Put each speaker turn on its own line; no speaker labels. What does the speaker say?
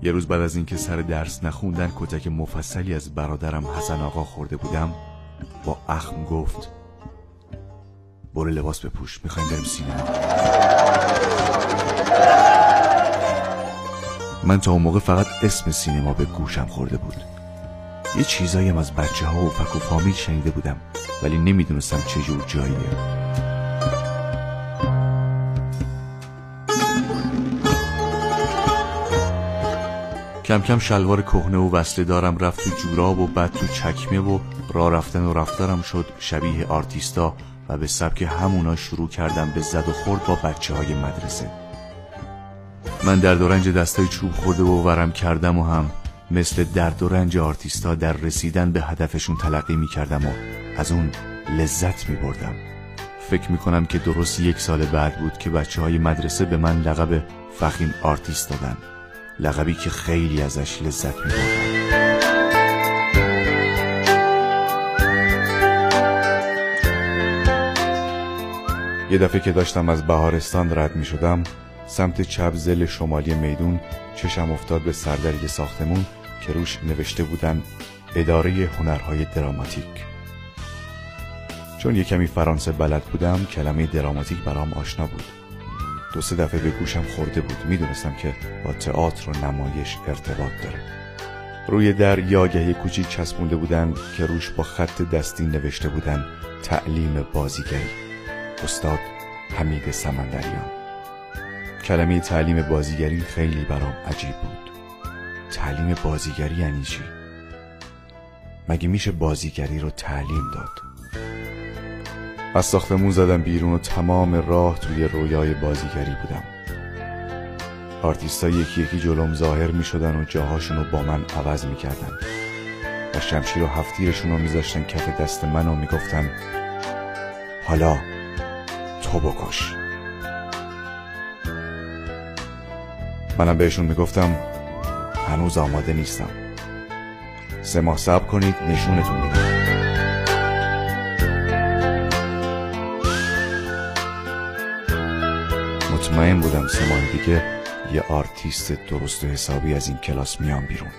یه روز بعد از اینکه سر درس نخوندن کتک مفصلی از برادرم حسن آقا خورده بودم، با اخم گفت برو لباس بپوش، میخوایم بریم سینما. من تا اون موقع فقط اسم سینما به گوشم خورده بود. یه چیزایی هم از بچه ها و فک و فامیل شنیده بودم، ولی نمیدونستم چجور جاییه. کم کم شلوار کهنه و وصله دارم رفت تو جوراب و بعد تو چکمه و راه رفتن و رفتارم شد شبیه آرتیستا و به سبک همونا شروع کردم به زد و خورد با بچه های مدرسه. من درد و رنج دستای چوب خورده و ورم کردم و هم مثل درد و رنج آرتیستا در رسیدن به هدفشون تلقی می کردم و از اون لذت می بردم. فکر می کنم که درست 1 سال بعد بود که بچه های مدرسه به من لقب فخیم آرتیست دادن، لقبی که خیلی ازش لذت می بردم. یه دفعه که داشتم از بهارستان رد می شدم، سمت چپ ضلع شمالی میدون چشم افتاد به سردری ساختمون که روش نوشته بودن اداره هنرهای دراماتیک. چون یه کمی فرانسه بلد بودم کلمه دراماتیک برام آشنا بود. 2-3 دفعه به گوشم خورده بود. میدونستم که با تئاتر و نمایش ارتباط داره. روی در یه آگهی کوچیک چسبونده بودن که روش با خط دستی نوشته بودن تعلیم بازیگری، استاد حمید سمندریان. کلمه تعلیم بازیگری خیلی برام عجیب بود. تعلیم بازیگری یعنی چی؟ مگه میشه بازیگری رو تعلیم داد؟ از ساختمون زدم بیرون و تمام راه توی رویای بازیگری بودم. آرتیستا یکی یکی جلوم ظاهر میشدن و جاهاشون رو با من عوض میکردن و شمشیر و هفتیرشون رو میذاشتن کف دست من و میگفتن حالا تو بکش. منم بهشون میگفتم هنوز آماده نیستم، 3 ماه صبر کنید نشونتون میدم. مطمئن بودم 3 ماه دیگه یه آرتیست درست و حسابی از این کلاس میام بیرون.